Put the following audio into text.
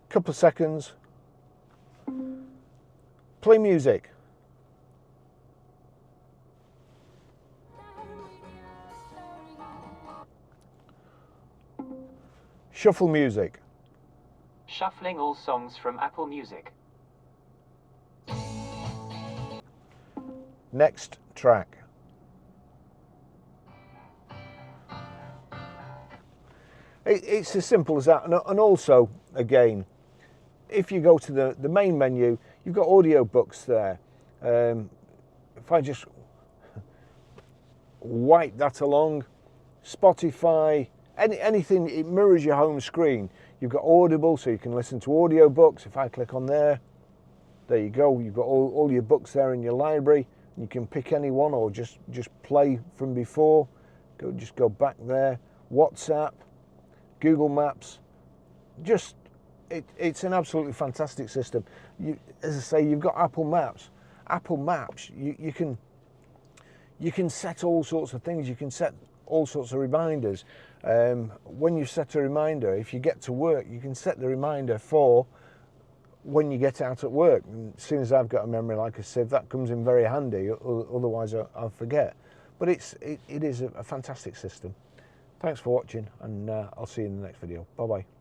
couple of seconds, play music. Shuffle music. Shuffling all songs from Apple Music. Next track. It's as simple as that. And also, again, if you go to the main menu, you've got audiobooks there. If I just wipe that along, Spotify, anything, it mirrors your home screen. You've got Audible, so you can listen to audiobooks. If I click on there you go. You've got all your books there in your library. You can pick any one or just play from before. Just go back there. WhatsApp, Google Maps. It's an absolutely fantastic system. As I say, you've got Apple Maps. Apple Maps, you can set all sorts of things. You can set all sorts of reminders. When you set a reminder, if you get to work, you can set the reminder for when you get out at work. And as soon as I've got a memory like a sieve, that comes in very handy. Otherwise, I'll forget. But it is a fantastic system. Thanks for watching, and I'll see you in the next video. Bye bye.